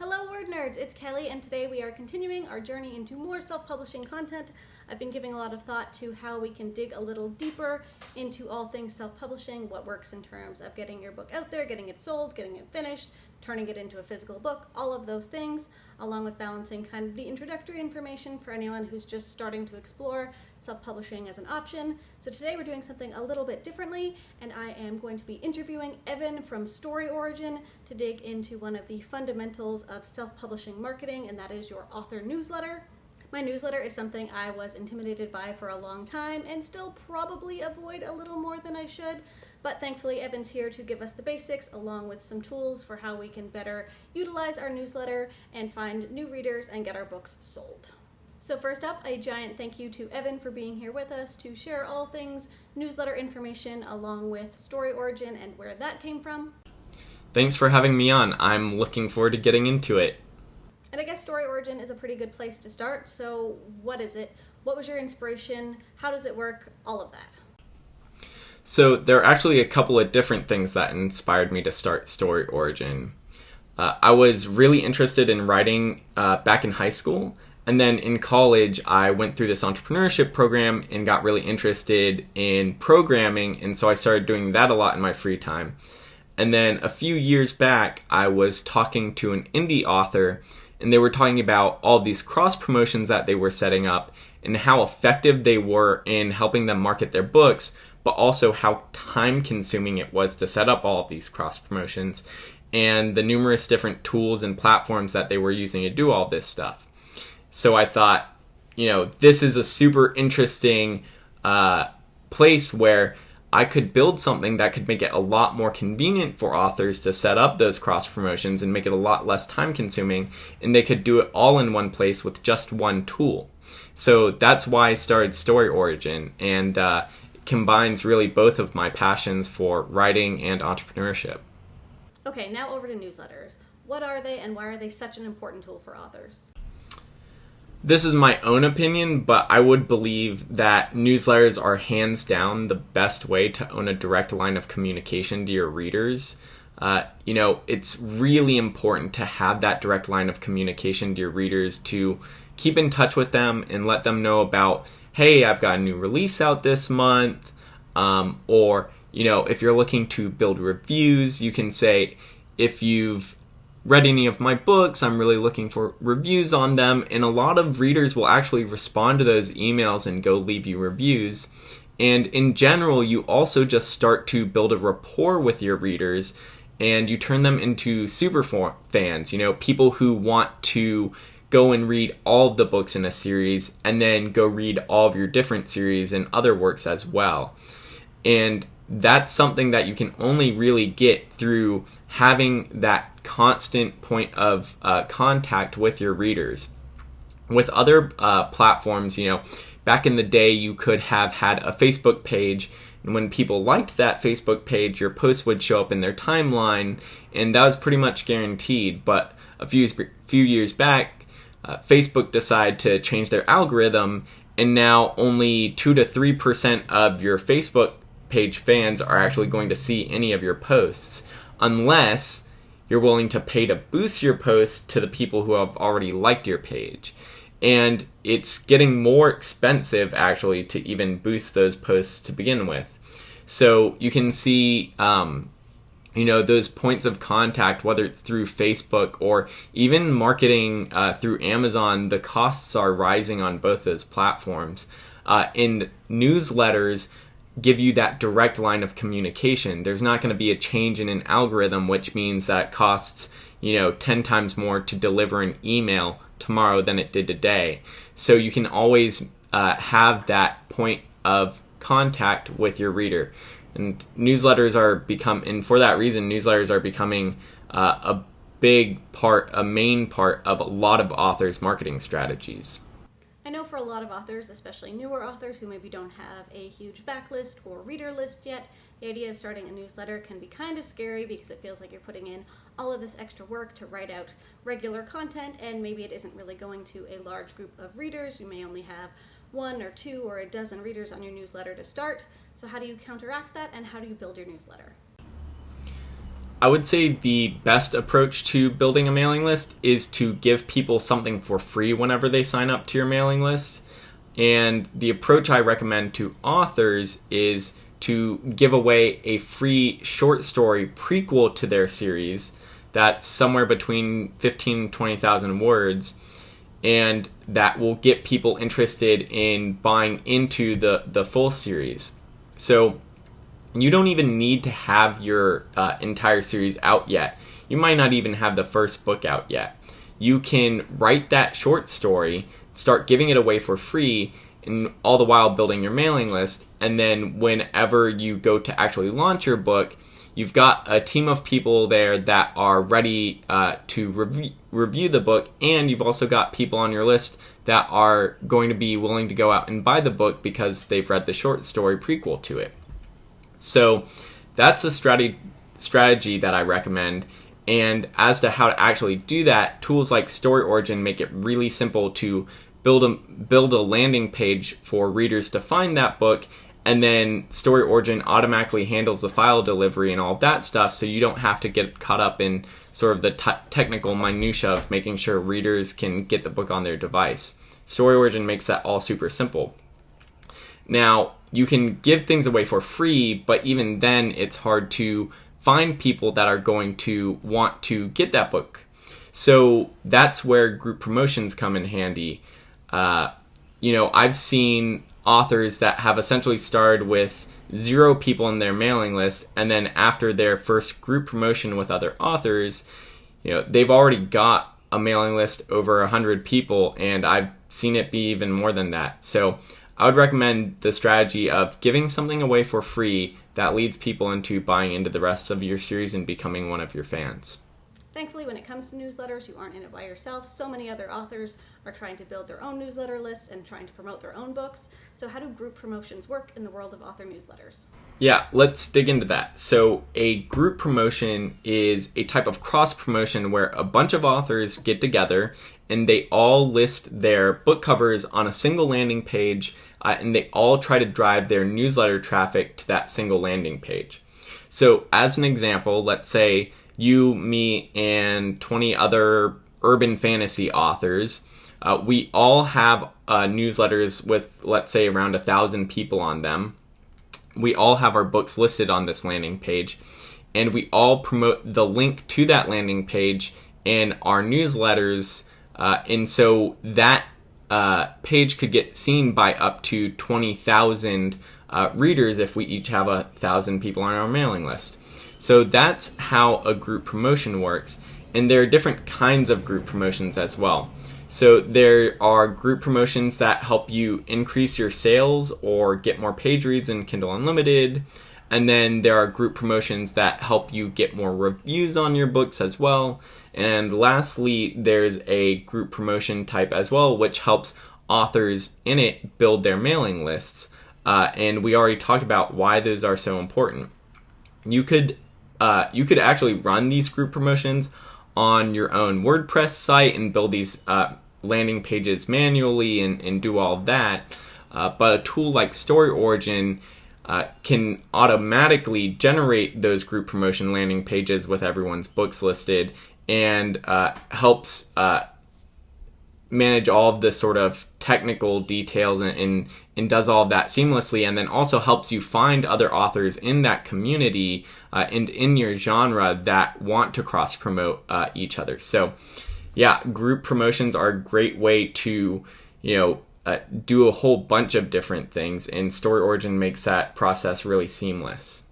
Hello WordNerds, it's Kelly, and today we are continuing our journey into more self-publishing content. I've been giving a lot of thought to how we can dig a little deeper into all things self-publishing, what works in terms of getting your book out there, getting it sold, getting it finished, turning it into a physical book, all of those things, along with balancing kind of the introductory information for anyone who's just starting to explore self-publishing as an option. So today we're doing something a little bit differently, and I am going to be interviewing Evan from StoryOrigin to dig into one of the fundamentals of self-publishing marketing, and that is your author newsletter. My newsletter is something I was intimidated by for a long time and still probably avoid a little more than I should, but thankfully Evan's here to give us the basics along with some tools for how we can better utilize our newsletter and find new readers and get our books sold. So first up, a giant thank you to Evan for being here with us to share all things newsletter information along with StoryOrigin and where that came from. Thanks for having me on. I'm looking forward to getting into it. And I guess StoryOrigin is a pretty good place to start. So what is it? What was your inspiration? How does it work? All of that. So there are actually a couple of different things that inspired me to start StoryOrigin. I was really interested in writing back in high school. And then in college, I went through this entrepreneurship program and got really interested in programming. And so I started doing that a lot in my free time. And then a few years back, I was talking to an indie author, and they were talking about all these cross promotions that they were setting up and how effective they were in helping them market their books, but also how time consuming it was to set up all of these cross promotions and the numerous different tools and platforms that they were using to do all this stuff. So I thought, this is a super interesting place where I could build something that could make it a lot more convenient for authors to set up those cross promotions and make it a lot less time consuming, and they could do it all in one place with just one tool. So that's why I started StoryOrigin, and it combines really both of my passions for writing and entrepreneurship. Okay, now over to newsletters. What are they and why are they such an important tool for authors? This is my own opinion, but I would believe that newsletters are hands down the best way to own a direct line of communication to your readers. It's really important to have that direct line of communication to your readers, to keep in touch with them and let them know about, hey, I've got a new release out this month. Or if you're looking to build reviews, you can say, if you've read any of my books, I'm really looking for reviews on them, and a lot of readers will actually respond to those emails and go leave you reviews. And in general, you also just start to build a rapport with your readers, and you turn them into super fans, people who want to go and read all of the books in a series and then go read all of your different series and other works as well. And that's something that you can only really get through having that constant point of contact with your readers. With other platforms, back in the day, you could have had a Facebook page, and when people liked that Facebook page, your post would show up in their timeline, and that was pretty much guaranteed. But a few years back, Facebook decided to change their algorithm, and now only 2 to 3% of your Facebook page fans are actually going to see any of your posts, unless you're willing to pay to boost your posts to the people who have already liked your page. And it's getting more expensive, actually, to even boost those posts to begin with. So you can see, those points of contact, whether it's through Facebook or even marketing through Amazon, the costs are rising on both those platforms. And newsletters give you that direct line of communication. There's not going to be a change in an algorithm, which means that it costs, 10 times more to deliver an email tomorrow than it did today. So you can always have that point of contact with your reader. And newsletters for that reason, newsletters are becoming a main part of a lot of authors' marketing strategies. I know for a lot of authors, especially newer authors who maybe don't have a huge backlist or reader list yet, the idea of starting a newsletter can be kind of scary because it feels like you're putting in all of this extra work to write out regular content, and maybe it isn't really going to a large group of readers. You may only have 1 or 2 or a dozen readers on your newsletter to start. So how do you counteract that, and how do you build your newsletter? I would say the best approach to building a mailing list is to give people something for free whenever they sign up to your mailing list. And the approach I recommend to authors is to give away a free short story prequel to their series that's somewhere between 15,000 and 20,000 words, and that will get people interested in buying into the full series. So you don't even need to have your entire series out yet. You might not even have the first book out yet. You can write that short story, start giving it away for free, and all the while building your mailing list. And then whenever you go to actually launch your book, you've got a team of people there that are ready to review the book, and you've also got people on your list that are going to be willing to go out and buy the book because they've read the short story prequel to it. So that's a strategy that I recommend. And as to how to actually do that, tools like StoryOrigin make it really simple to build a landing page for readers to find that book, and then StoryOrigin automatically handles the file delivery and all of that stuff, so you don't have to get caught up in sort of the technical minutia of making sure readers can get the book on their device. StoryOrigin makes that all super simple. Now, you can give things away for free, but even then it's hard to find people that are going to want to get that book. So that's where group promotions come in handy. I've seen authors that have essentially started with 0 people in their mailing list, and then after their first group promotion with other authors, they've already got a mailing list over 100 people, and I've seen it be even more than that. So I would recommend the strategy of giving something away for free that leads people into buying into the rest of your series and becoming one of your fans. Thankfully, when it comes to newsletters, you aren't in it by yourself. So many other authors are trying to build their own newsletter list and trying to promote their own books. So how do group promotions work in the world of author newsletters? Yeah, let's dig into that. So a group promotion is a type of cross-promotion where a bunch of authors get together and they all list their book covers on a single landing page, and they all try to drive their newsletter traffic to that single landing page. So as an example, let's say you, me, and 20 other urban fantasy authors, we all have newsletters with, let's say, around 1,000 people on them. We all have our books listed on this landing page, and we all promote the link to that landing page in our newsletters, and so that page could get seen by up to 20,000 readers if we each have 1,000 people on our mailing list. So that's how a group promotion works, and there are different kinds of group promotions as well. So there are group promotions that help you increase your sales or get more page reads in Kindle Unlimited, and then there are group promotions that help you get more reviews on your books as well. And lastly, there's a group promotion type as well, which helps authors in it build their mailing lists. And we already talked about why those are so important. You could actually run these group promotions on your own WordPress site and build these landing pages manually and do all of that. But a tool like StoryOrigin can automatically generate those group promotion landing pages with everyone's books listed, and helps manage all of the sort of technical details and does all of that seamlessly, and then also helps you find other authors in that community and in your genre that want to cross-promote each other. So yeah, group promotions are a great way to, do a whole bunch of different things, and StoryOrigin makes that process really seamless.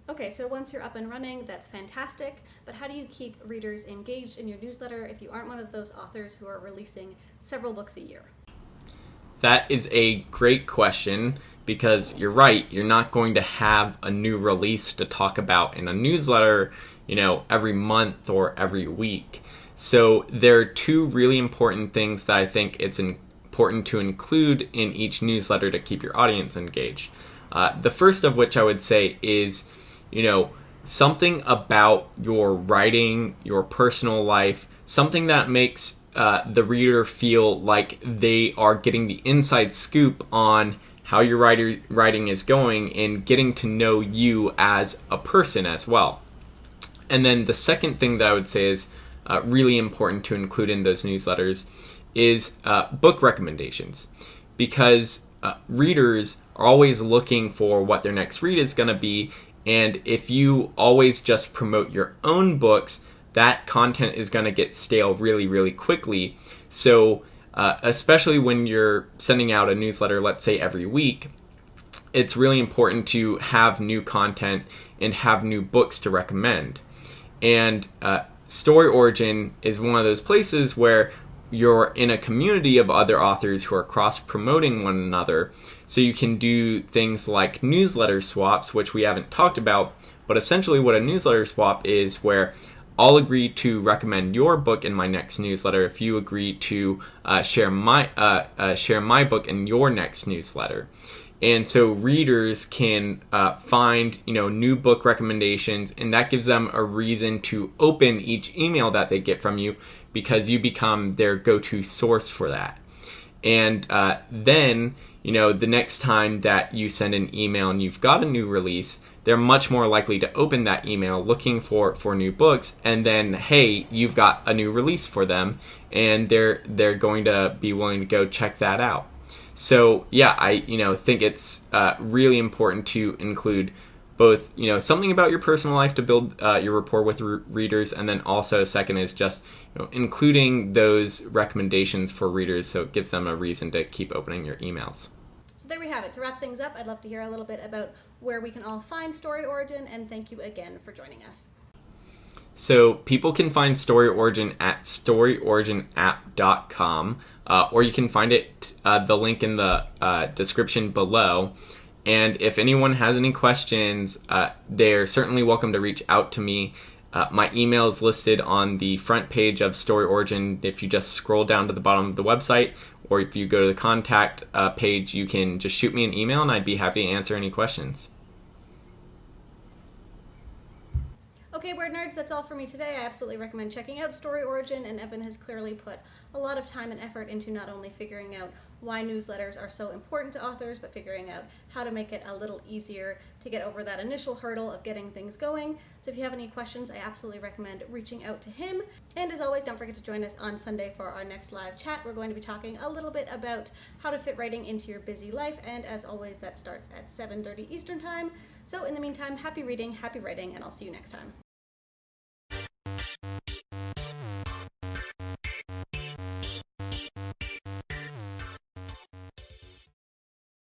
Okay, so once you're up and running, that's fantastic, but how do you keep readers engaged in your newsletter if you aren't one of those authors who are releasing several books a year? That is a great question, because you're right, you're not going to have a new release to talk about in a newsletter, every month or every week. So there are 2 really important things that I think it's important to include in each newsletter to keep your audience engaged. The first of which I would say is, something about your writing, your personal life, something that makes the reader feel like they are getting the inside scoop on how your writing is going and getting to know you as a person as well. And then the second thing that I would say is really important to include in those newsletters is book recommendations, because readers are always looking for what their next read is going to be. And if you always just promote your own books, that content is going to get stale really, really quickly. So especially when you're sending out a newsletter, let's say every week, it's really important to have new content and have new books to recommend. And StoryOrigin is one of those places where you're in a community of other authors who are cross-promoting one another. So you can do things like newsletter swaps, which we haven't talked about, but essentially what a newsletter swap is, where I'll agree to recommend your book in my next newsletter if you agree to share my book in your next newsletter. And so readers can find, new book recommendations, and that gives them a reason to open each email that they get from you, because you become their go-to source for that. And then, the next time that you send an email and you've got a new release, they're much more likely to open that email looking for new books, and then, hey, you've got a new release for them, and they're going to be willing to go check that out. So yeah, I think it's really important to include both something about your personal life to build your rapport with readers, and then also second is just including those recommendations for readers, so it gives them a reason to keep opening your emails. So there we have it. To wrap things up, I'd love to hear a little bit about where we can all find StoryOrigin, and thank you again for joining us. So people can find StoryOrigin at StoryOriginApp.com, or you can find it, the link in the description below. And if anyone has any questions, they're certainly welcome to reach out to me. My email is listed on the front page of StoryOrigin. If you just scroll down to the bottom of the website, or if you go to the contact page, you can just shoot me an email and I'd be happy to answer any questions. Okay, WordNerds, that's all for me today. I absolutely recommend checking out StoryOrigin, and Evan has clearly put a lot of time and effort into not only figuring out why newsletters are so important to authors, but figuring out how to make it a little easier to get over that initial hurdle of getting things going. So if you have any questions, I absolutely recommend reaching out to him. And as always, don't forget to join us on Sunday for our next live chat. We're going to be talking a little bit about how to fit writing into your busy life, and as always, that starts at 7:30 Eastern Time. So in the meantime, happy reading, happy writing, and I'll see you next time.